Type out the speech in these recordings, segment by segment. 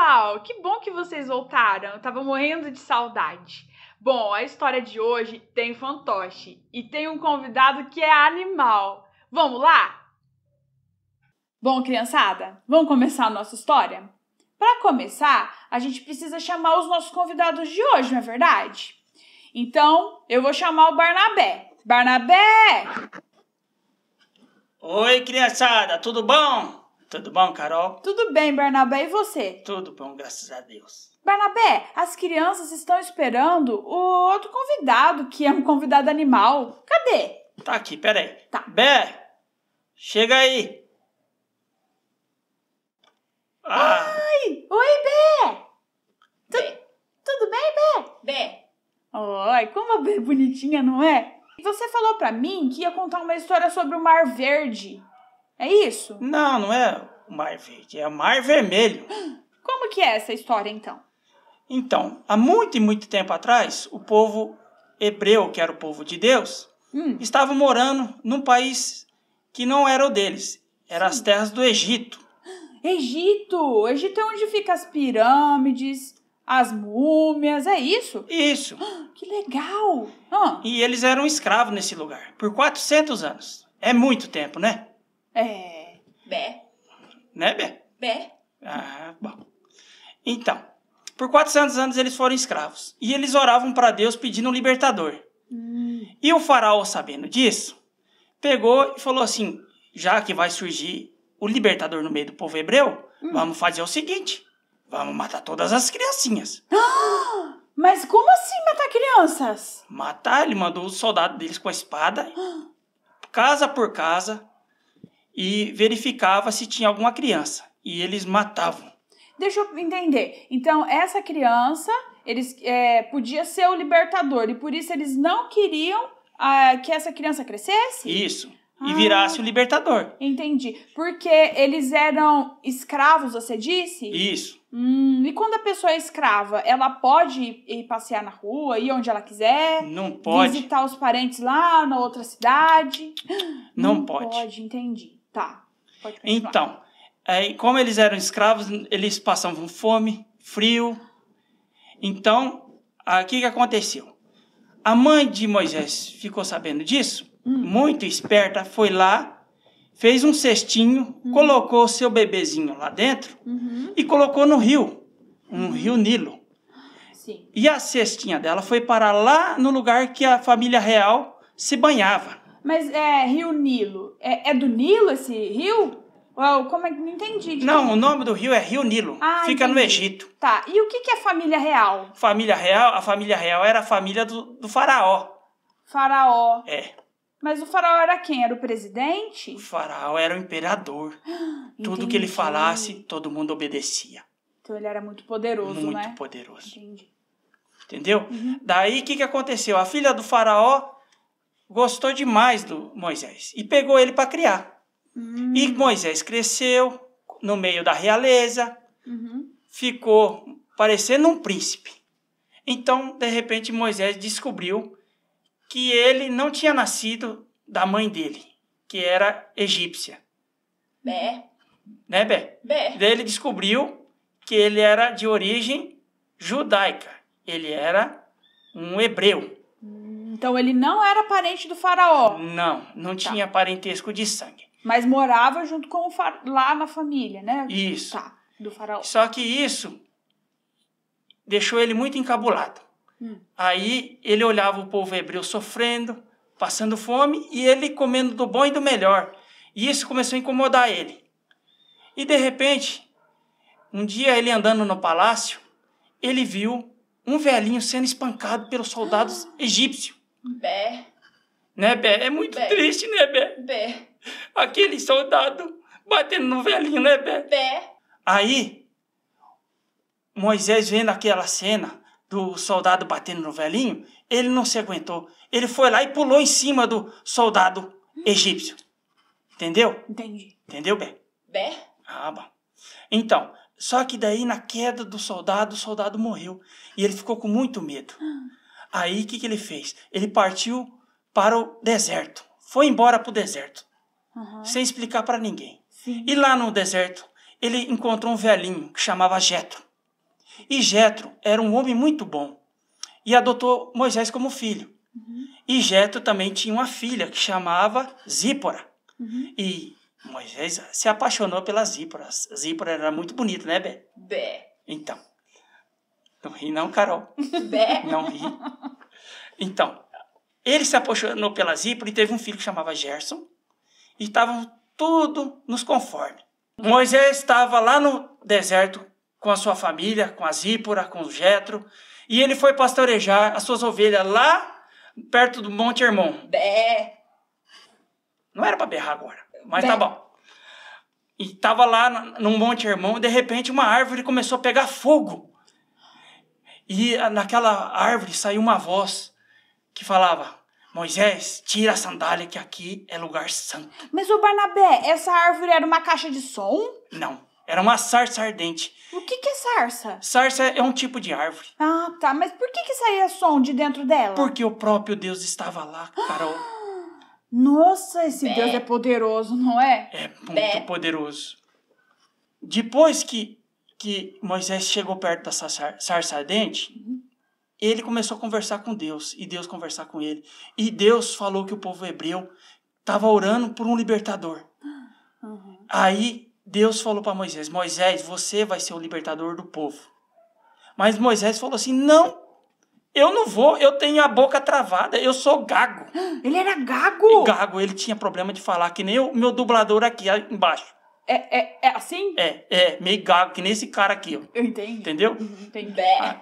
pessoal! Que bom que vocês voltaram. Eu tava morrendo de saudade. Bom, a história de hoje tem fantoche e tem um convidado que é animal. Vamos lá? Bom, criançada, vamos começar a nossa história? Para começar, a gente precisa chamar os nossos convidados de hoje, não é verdade? Então, eu vou chamar o Barnabé. Barnabé! Oi, criançada, tudo bom? Tudo bom, Carol? Tudo bem, Barnabé, e você? Tudo bom, graças a Deus. Barnabé, as crianças estão esperando o outro convidado, que é um convidado animal. Cadê? Tá aqui, peraí. Tá. Bé, chega aí. Oi, Bé! Tudo bem, Bé? Bé. Oi, como a Bé é bonitinha, não é? Você falou pra mim que ia contar uma história sobre o Mar Verde. É isso? Não, não é o Mar Verde, é o Mar Vermelho. Como que é essa história, então? Então, há muito e muito tempo atrás, o povo hebreu, que era o povo de Deus, estava morando num país que não era o deles. Era as terras do Egito. Egito! Egito é onde ficam as pirâmides, as múmias, é isso? Isso. Que legal! E eles eram escravos nesse lugar por 400 anos. É muito tempo, né? Bé. Né, Bé? Bé. Ah, bom. Então, por 400 anos eles foram escravos. E eles oravam para Deus pedindo um libertador. E o faraó, sabendo disso, pegou e falou assim, já que vai surgir o libertador no meio do povo hebreu, vamos fazer o seguinte, vamos matar todas as criancinhas. Mas como assim matar crianças? Matar, ele mandou os soldados deles com a espada, casa por casa, e verificava se tinha alguma criança. E eles matavam. Deixa eu entender. Então, essa criança, podia ser o libertador. E por isso eles não queriam que essa criança crescesse? Isso. E virasse o libertador. Entendi. Porque eles eram escravos, você disse? Isso. E quando a pessoa é escrava, ela pode ir passear na rua, ir onde ela quiser? Não pode. Visitar os parentes lá na outra cidade? Não pode. Pode, entendi. Tá. Pode continuar. Então, como eles eram escravos, eles passavam fome, frio. Então, o que aconteceu? A mãe de Moisés ficou sabendo disso, muito esperta, foi lá, fez um cestinho, colocou o seu bebezinho lá dentro e colocou no rio, rio Nilo. Sim. E a cestinha dela foi parar lá no lugar que a família real se banhava. Mas Rio Nilo, é do Nilo esse rio? Como é que não entendi? Não, o nome do rio é Rio Nilo. Fica entendi. no Egito. Tá, e o que é família real? A família real era a família do faraó. Faraó. É. Mas o faraó era quem? Era o presidente? O faraó era o imperador. Tudo que ele falasse, todo mundo obedecia. Então ele era muito poderoso, né? Muito poderoso. Entendi. Entendeu? Daí, o que aconteceu? A filha do faraó gostou demais do Moisés e pegou ele para criar. E Moisés cresceu no meio da realeza, ficou parecendo um príncipe. Então, de repente, Moisés descobriu que ele não tinha nascido da mãe dele, que era egípcia. Bé. Né, Bé? Bé. Daí ele descobriu que ele era de origem judaica. Ele era um hebreu. Então ele não era parente do faraó. Não tinha parentesco de sangue. Mas morava junto com lá na família, né? Isso. Tá, do faraó. Só que isso deixou ele muito encabulado. Aí ele olhava o povo hebreu sofrendo, passando fome, e ele comendo do bom e do melhor. E isso começou a incomodar ele. E de repente, um dia ele andando no palácio, ele viu um velhinho sendo espancado pelos soldados egípcios. Bé. Né, Bé? É muito triste, né, Bé? Bé. Aquele soldado batendo no velhinho, né, Bé? Bé. Aí, Moisés vendo aquela cena do soldado batendo no velhinho, ele não se aguentou. Ele foi lá e pulou em cima do soldado egípcio. Entendeu? Entendi. Entendeu, Bé? Bé. Ah, bom. Então, só que daí na queda do soldado, o soldado morreu. E ele ficou com muito medo. Aí, o que ele fez? Ele partiu para o deserto. Foi embora para o deserto. Sem explicar para ninguém. Sim. E lá no deserto, ele encontrou um velhinho que chamava Jetro. E Jetro era um homem muito bom e adotou Moisés como filho. E Jetro também tinha uma filha que chamava Zípora. E Moisés se apaixonou pela Zípora. Zípora era muito bonita, né, Bé? Bé. Então, não ri não, Carol. Bé. Não ri. Então, ele se apaixonou pela Zípora e teve um filho que chamava Gerson. E estavam tudo nos conformes. Moisés estava lá no deserto com a sua família, com a Zípora, com o Jetro. E ele foi pastorejar as suas ovelhas lá perto do Monte Hermon. Bé. Não era para berrar agora, mas Bé. tá bom. E estava lá no Monte Hermon e de repente uma árvore começou a pegar fogo. E naquela árvore saiu uma voz que falava: Moisés, tira a sandália que aqui é lugar santo. Mas, ô Barnabé, essa árvore era uma caixa de som? Não, era uma sarça ardente. O que é sarça? Sarça é um tipo de árvore. Ah, tá. Mas por que saía som de dentro dela? Porque o próprio Deus estava lá, Carol. Nossa, esse Bé. Deus é poderoso, não é? É muito Bé. poderoso. Depois que Moisés chegou perto da sarça ardente, ele começou a conversar com Deus, e Deus conversar com ele. E Deus falou que o povo hebreu estava orando por um libertador. Aí Deus falou para Moisés: Moisés, você vai ser o libertador do povo. Mas Moisés falou assim: não, eu não vou, eu tenho a boca travada, eu sou gago. Ele era gago? Gago, ele tinha problema de falar, que nem o meu dublador aqui embaixo. É assim? Meio gago, que nem esse cara aqui, ó. Eu entendi. Entendeu? Entendi. Bé.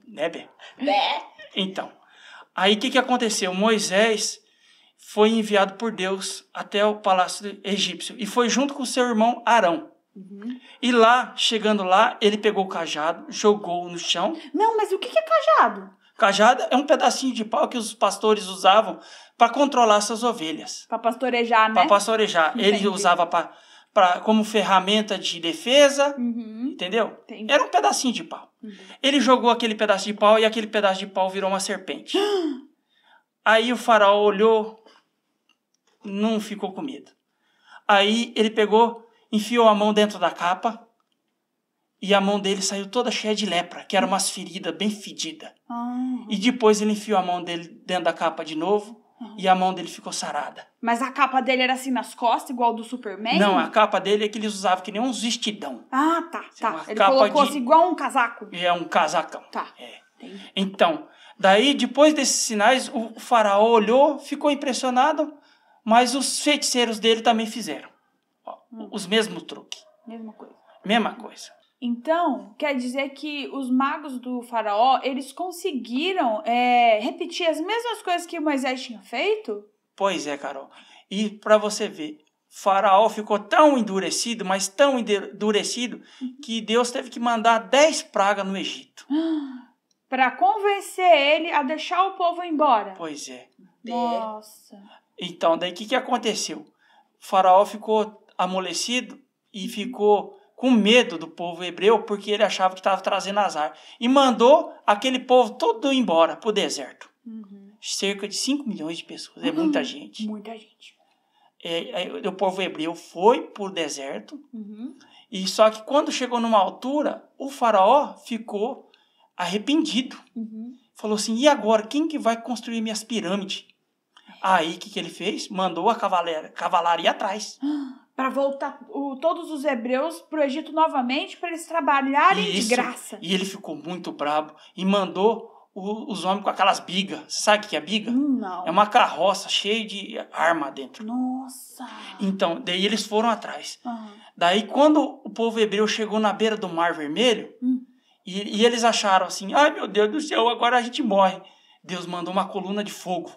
Né, Bé? Bé. Então, aí o que aconteceu? Moisés foi enviado por Deus até o palácio egípcio e foi junto com seu irmão Arão. E lá, chegando lá, ele pegou o cajado, jogou no chão. Não, mas o que é cajado? Cajado é um pedacinho de pau que os pastores usavam para controlar suas ovelhas, Pra pastorejar, né? para pastorejar. Ele Entendi. usava como ferramenta de defesa, entendeu? Entendi. Era um pedacinho de pau. Ele jogou aquele pedaço de pau e aquele pedaço de pau virou uma serpente. Aí o faraó olhou, não ficou com medo. Aí ele pegou, enfiou a mão dentro da capa e a mão dele saiu toda cheia de lepra, que era umas feridas bem fedidas. E depois ele enfiou a mão dele dentro da capa de novo e a mão dele ficou sarada. Mas a capa dele era assim nas costas, igual do Superman? Não, a capa dele é que eles usavam que nem uns vestidão. Ah, tá. uma Ele capa colocou de- assim igual um casaco. É um casacão. Tá. É. Entendi. Então, daí, depois desses sinais, o faraó olhou, ficou impressionado, mas os feiticeiros dele também fizeram. Ó, os mesmos truques. Mesma coisa. Mesma coisa. Então, quer dizer que os magos do faraó, eles conseguiram repetir as mesmas coisas que Moisés tinha feito? Pois é, Carol. E para você ver, Faraó ficou tão endurecido, mas tão endurecido, que Deus teve que mandar 10 pragas no Egito. Pra convencer ele a deixar o povo ir embora. Pois é. Nossa. Então, daí o que aconteceu? O Faraó ficou amolecido e ficou com medo do povo hebreu, porque ele achava que estava trazendo azar. E mandou aquele povo todo embora para o deserto. Cerca de 5 milhões de pessoas. É muita gente. Muita gente. O povo hebreu foi para o deserto. E só que quando chegou numa altura, o faraó ficou arrependido. Falou assim: e agora? Quem que vai construir minhas pirâmides? Aí o que ele fez? Mandou a cavalaria atrás. Para voltar todos os hebreus pro Egito novamente, para eles trabalharem de graça. E ele ficou muito brabo e mandou os homens com aquelas bigas. Você sabe o que é biga? Não. É uma carroça cheia de arma dentro. Nossa. Então, daí eles foram atrás. Daí, quando o povo hebreu chegou na beira do Mar Vermelho, e eles acharam assim: ai meu Deus do céu, agora a gente morre. Deus mandou uma coluna de fogo.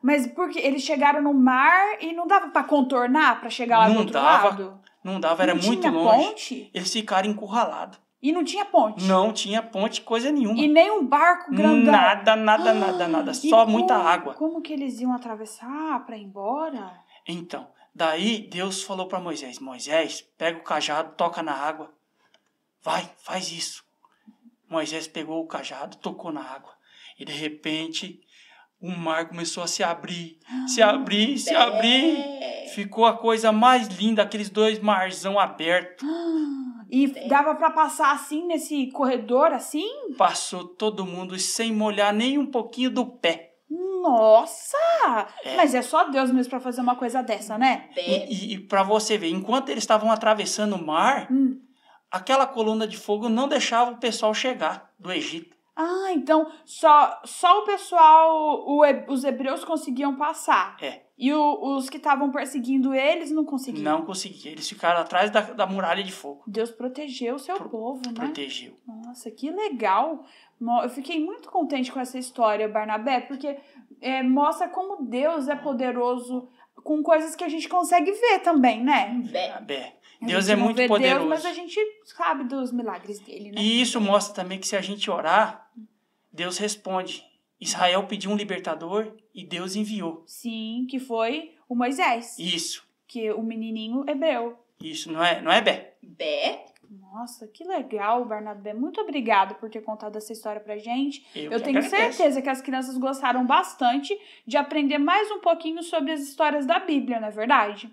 Mas porque eles chegaram no mar e não dava para contornar para chegar lá do outro lado? Não dava, era muito tinha longe. Ponte? Eles ficaram encurralados. E não tinha ponte? Não tinha ponte, coisa nenhuma. E nem um barco grandão? Nada. Só muita água. Como que eles iam atravessar para ir embora? Então, daí Deus falou para Moisés: Moisés, pega o cajado, toca na água. Vai, faz isso. Moisés pegou o cajado, tocou na água. E de repente, o mar começou a se abrir. Se abrir. Ficou a coisa mais linda, aqueles dois marzão abertos. E dava pra passar assim, nesse corredor, assim? Passou todo mundo sem molhar nem um pouquinho do pé. Nossa! Mas é só Deus mesmo pra fazer uma coisa dessa, né? E pra você ver, enquanto eles estavam atravessando o mar, aquela coluna de fogo não deixava o pessoal chegar do Egito. Ah, então só o pessoal, os hebreus conseguiam passar. E os que estavam perseguindo eles não conseguiam? Não conseguiam. Eles ficaram atrás da muralha de fogo. Deus protegeu o seu povo, né? Protegeu. Nossa, que legal. Eu fiquei muito contente com essa história, Barnabé, porque mostra como Deus é poderoso com coisas que a gente consegue ver também, né? Deus é muito poderoso. Deus, mas a gente sabe dos milagres dele, né? E isso mostra também que se a gente orar, Deus responde. Israel pediu um libertador e Deus enviou. Sim, que foi o Moisés. Isso. Que o menininho hebreu. Isso, não é Bé? Bé. Nossa, que legal, Barnabé. Muito obrigada por ter contado essa história pra gente. Eu tenho agradeço. certeza que as crianças gostaram bastante de aprender mais um pouquinho sobre as histórias da Bíblia, não é verdade?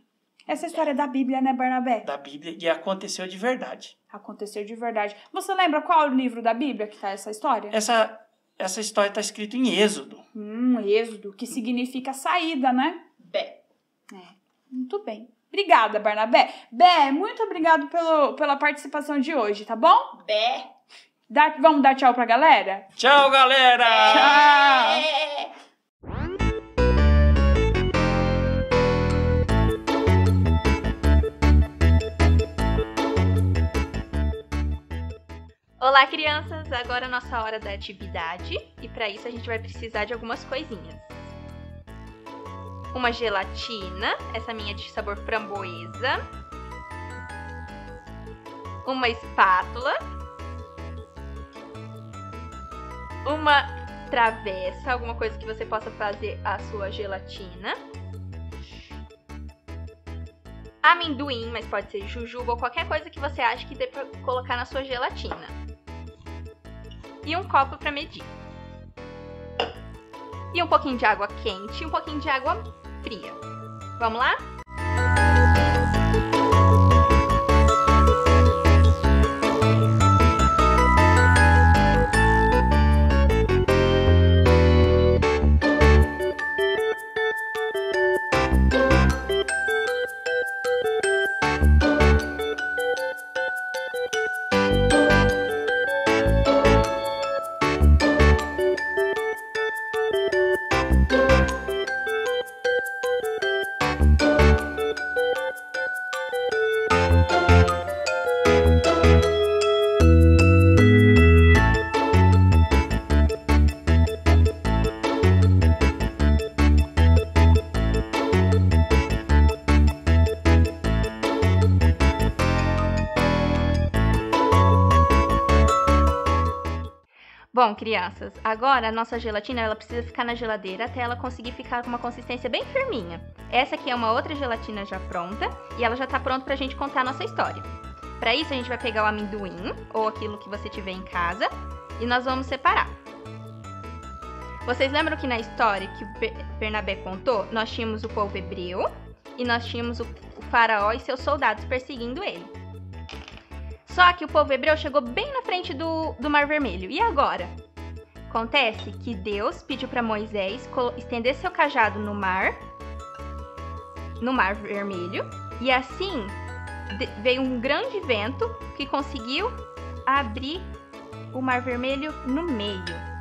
Essa história é da Bíblia, né, Barnabé? Da Bíblia, e aconteceu de verdade. Aconteceu de verdade. Você lembra qual livro da Bíblia que tá essa história? Essa história está escrita em Êxodo. Êxodo, que significa saída, né? Bé. Muito bem. Obrigada, Barnabé. Bé, muito obrigado pela participação de hoje, tá bom? Bé. Vamos dar tchau pra galera? Tchau, galera! Tchau! Olá, crianças! Agora é a nossa hora da atividade e para isso a gente vai precisar de algumas coisinhas. Uma gelatina, essa minha de sabor framboesa. Uma espátula. Uma travessa, alguma coisa que você possa fazer a sua gelatina. Amendoim, mas pode ser jujuba ou qualquer coisa que você ache que dê pra colocar na sua gelatina. E um copo para medir. E um pouquinho de água quente e um pouquinho de água fria. Vamos lá? Bom, crianças, agora a nossa gelatina ela precisa ficar na geladeira até ela conseguir ficar com uma consistência bem firminha. Essa aqui é uma outra gelatina já pronta e ela já tá pronta pra gente contar a nossa história. Para isso a gente vai pegar o amendoim ou aquilo que você tiver em casa e nós vamos separar. Vocês lembram que na história que o Barnabé contou, nós tínhamos o povo hebreu e nós tínhamos o faraó e seus soldados perseguindo ele. Só que o povo hebreu chegou bem na frente do Mar Vermelho. E agora? Acontece que Deus pediu para Moisés estender seu cajado no Mar Vermelho. E assim veio um grande vento que conseguiu abrir o Mar Vermelho no meio.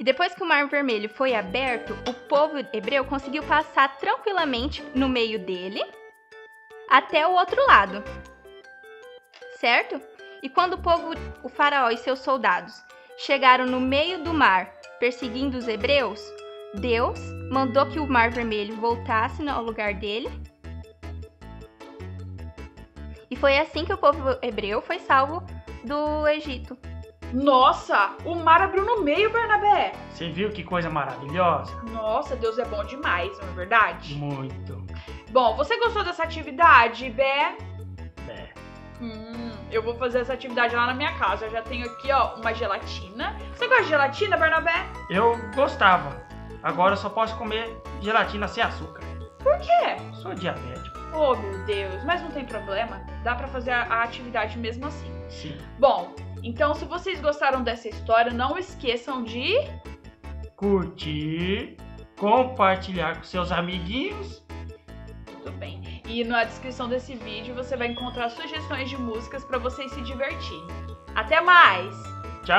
E depois que o Mar Vermelho foi aberto, o povo hebreu conseguiu passar tranquilamente no meio dele até o outro lado, certo? E quando o faraó e seus soldados chegaram no meio do mar perseguindo os hebreus, Deus mandou que o Mar Vermelho voltasse ao lugar dele. E foi assim que o povo hebreu foi salvo do Egito. Nossa, o mar abriu no meio, Barnabé. Você viu que coisa maravilhosa? Nossa, Deus é bom demais, não é verdade? Muito. Bom, você gostou dessa atividade, Bé? É. eu vou fazer essa atividade lá na minha casa. Eu já tenho aqui, ó, uma gelatina. Você gosta de gelatina, Barnabé? Eu gostava. Agora eu só posso comer gelatina sem açúcar. Por quê? Sou diabético. Oh, meu Deus, mas não tem problema. Dá pra fazer a atividade mesmo assim. Sim. Bom, então se vocês gostaram dessa história, não esqueçam de curtir, compartilhar com seus amiguinhos. Tudo bem. E na descrição desse vídeo você vai encontrar sugestões de músicas pra vocês se divertirem. Até mais! Tchau!